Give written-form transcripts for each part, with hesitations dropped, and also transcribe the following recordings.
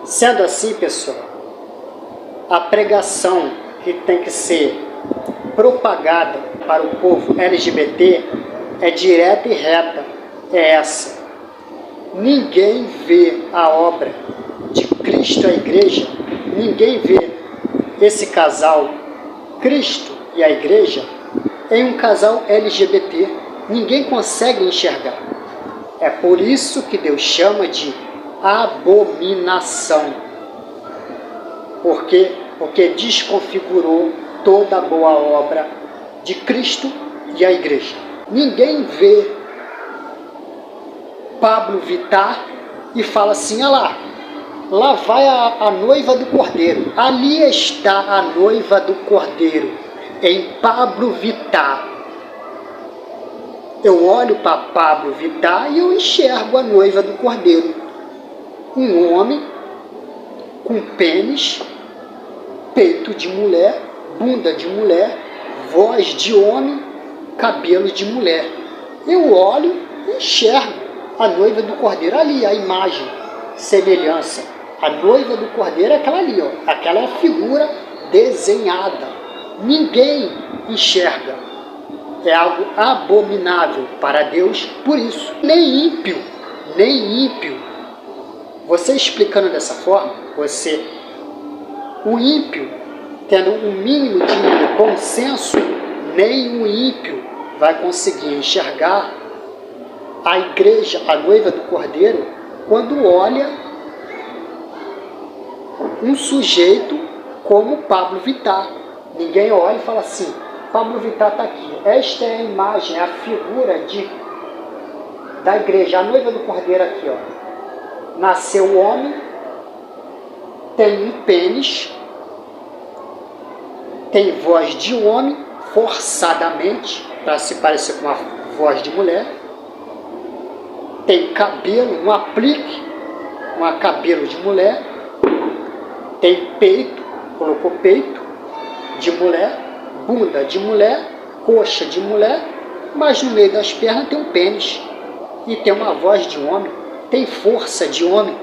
Sendo assim, pessoal, a pregação que tem que ser propagada para o povo LGBT é direta e reta, é essa. Ninguém vê a obra de Cristo e a igreja, ninguém vê esse casal, Cristo e a igreja, em um casal LGBT. Ninguém consegue enxergar. É por isso que Deus chama de abominação. Porque desconfigurou toda a boa obra de Cristo e a igreja. Ninguém vê Pablo Vittar e fala assim: olha lá vai a noiva do Cordeiro. Ali está a noiva do Cordeiro, em Pablo Vittar. Eu olho para Pablo Vittar e eu enxergo a noiva do Cordeiro. Um homem com pênis, peito de mulher, bunda de mulher, voz de homem, cabelo de mulher. Eu olho e enxergo a noiva do Cordeiro ali, a imagem, semelhança. A noiva do Cordeiro é aquela ali, ó. Aquela é a figura desenhada. Ninguém enxerga. É algo abominável para Deus, por isso. Nem ímpio. Você explicando dessa forma, o ímpio, tendo um mínimo de bom senso, nem o ímpio vai conseguir enxergar a igreja, a noiva do Cordeiro, quando olha um sujeito como Pablo Vittar. Ninguém olha e fala assim: Pablo Vittar está aqui. Esta é a imagem, a figura da igreja, a noiva do Cordeiro aqui, ó. Nasceu homem, tem um pênis, tem voz de homem, forçadamente, para se parecer com uma voz de mulher. Tem cabelo, um aplique, um cabelo de mulher. Tem peito, colocou peito de mulher, bunda de mulher, coxa de mulher, mas no meio das pernas tem um pênis e tem uma voz de homem, tem força de homem.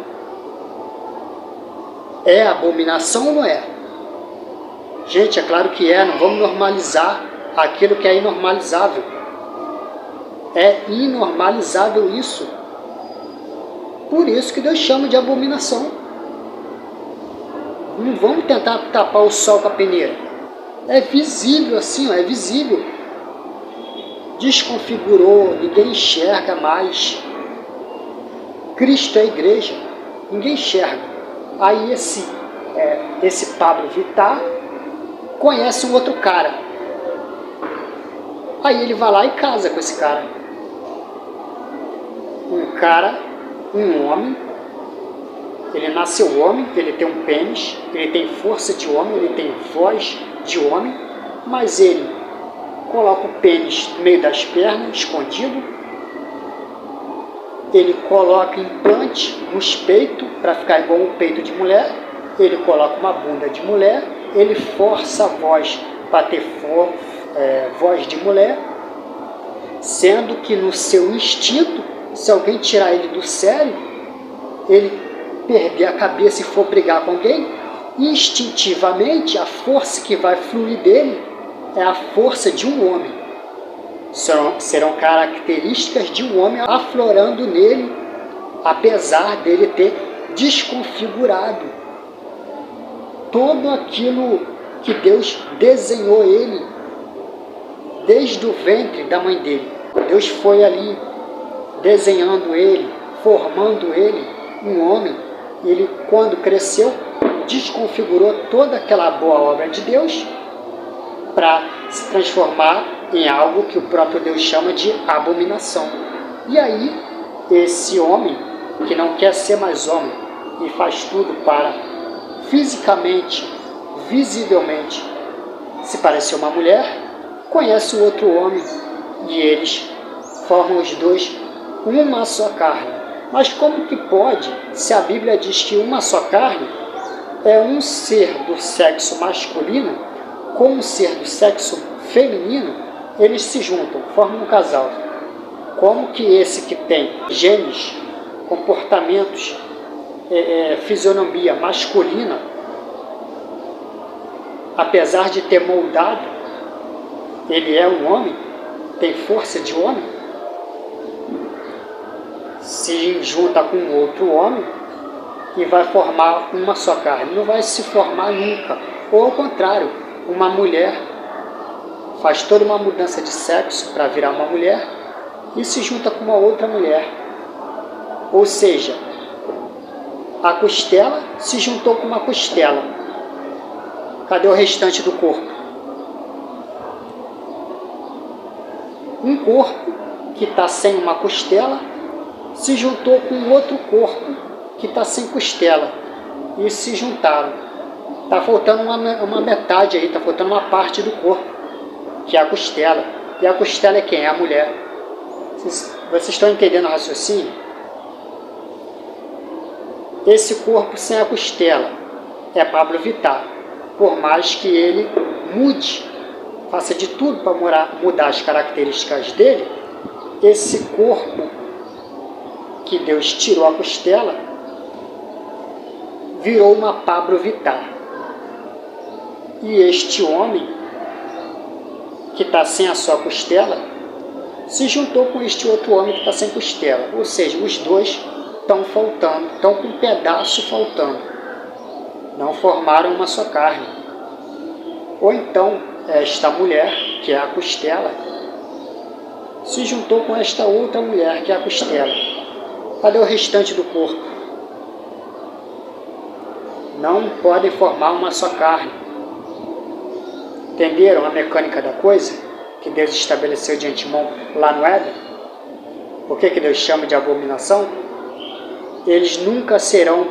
É abominação ou não é? Gente, é claro que é, não vamos normalizar aquilo que é inormalizável. É inormalizável isso. Por isso que Deus chama de abominação. Não vamos tentar tapar o sol com a peneira. É visível assim, ó, é visível. Desconfigurou, ninguém enxerga mais. Cristo é a igreja, ninguém enxerga. Aí esse Pablo Vittar conhece um outro cara. Aí ele vai lá e casa com esse cara. Um homem, ele nasceu homem, ele tem um pênis, ele tem força de homem, ele tem voz de homem, mas ele coloca o pênis no meio das pernas, escondido. Ele coloca implante nos peitos para ficar igual um peito de mulher. Ele coloca uma bunda de mulher. Ele força a voz para ter voz de mulher, sendo que no seu instinto, se alguém tirar ele do sério, ele perder a cabeça e for brigar com alguém, instintivamente a força que vai fluir dele é a força de um homem. Serão características de um homem aflorando nele, apesar dele ter desconfigurado tudo aquilo que Deus desenhou ele desde o ventre da mãe dele. Deus foi ali desenhando ele, formando ele um homem. Ele, quando cresceu, desconfigurou toda aquela boa obra de Deus para se transformar em algo que o próprio Deus chama de abominação. E aí, esse homem, que não quer ser mais homem e faz tudo para fisicamente, visivelmente, se parecer uma mulher, conhece o outro homem e eles formam os dois uma só carne. Mas como que pode, se a Bíblia diz que uma só carne é um ser do sexo masculino com um ser do sexo feminino, eles se juntam, formam um casal? Como que esse que tem genes, comportamentos fisionomia masculina, apesar de ter moldado, ele é um homem, tem força de homem, se junta com outro homem e vai formar uma só carne. Não vai se formar nunca. Ou ao contrário, uma mulher faz toda uma mudança de sexo para virar uma mulher e se junta com uma outra mulher. Ou seja, a costela se juntou com uma costela. Cadê o restante do corpo? Um corpo que está sem uma costela se juntou com outro corpo que está sem costela. E se juntaram. Está faltando uma metade aí, está faltando uma parte do corpo, que é a costela. E a costela é quem? É a mulher. Vocês estão entendendo o raciocínio? Esse corpo sem a costela é Pablo Vittar. Por mais que ele mude, faça de tudo para mudar as características dele, esse corpo que Deus tirou a costela virou uma Pablo Vittar. E este homem, que está sem a sua costela, se juntou com este outro homem que está sem costela. Ou seja, os dois estão faltando, estão com um pedaço faltando. Não formaram uma só carne. Ou então, esta mulher, que é a costela, se juntou com esta outra mulher, que é a costela. Cadê o restante do corpo? Não podem formar uma só carne. Entenderam a mecânica da coisa que Deus estabeleceu de antemão lá no Éden? Por que Deus chama de abominação? Eles nunca serão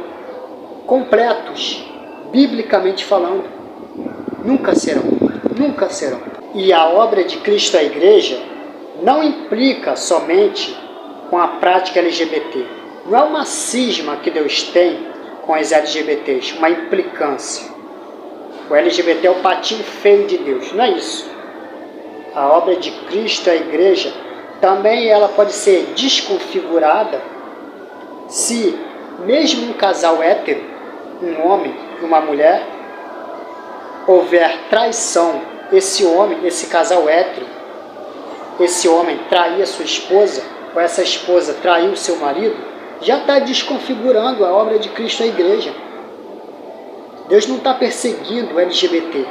completos, biblicamente falando. Nunca serão, nunca serão. E a obra de Cristo à Igreja não implica somente com a prática LGBT. Não é uma cisma que Deus tem com as LGBTs, uma implicância. O LGBT é o patinho feio de Deus, não é isso. A obra de Cristo à Igreja também ela pode ser desconfigurada se, mesmo um casal hétero, um homem e uma mulher, houver traição, esse homem, esse casal hétero, esse homem trair a sua esposa, ou essa esposa trair o seu marido, já está desconfigurando a obra de Cristo à Igreja. Deus não está perseguindo o LGBT.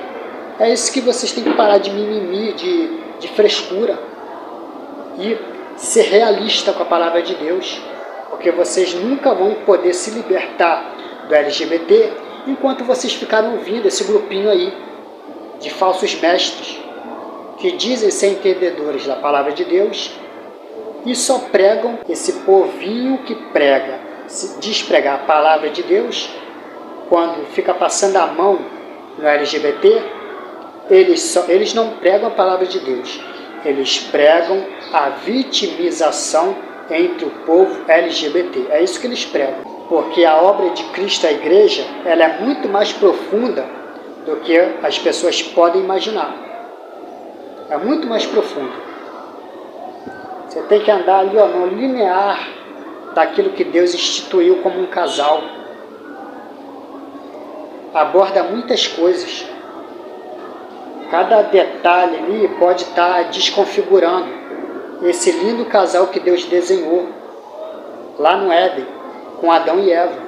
É isso que vocês têm que parar de mimimi, de frescura. E ser realista com a palavra de Deus. Porque vocês nunca vão poder se libertar do LGBT enquanto vocês ficarem ouvindo esse grupinho aí de falsos mestres que dizem ser entendedores da palavra de Deus e só pregam esse povinho que prega, diz pregar a palavra de Deus. Quando fica passando a mão no LGBT, eles não pregam a palavra de Deus. Eles pregam a vitimização entre o povo LGBT. É isso que eles pregam. Porque a obra de Cristo à Igreja, ela é muito mais profunda do que as pessoas podem imaginar. É muito mais profunda. Você tem que andar ali no linear daquilo que Deus instituiu como um casal. Aborda muitas coisas. Cada detalhe ali pode estar desconfigurando esse lindo casal que Deus desenhou lá no Éden, com Adão e Eva.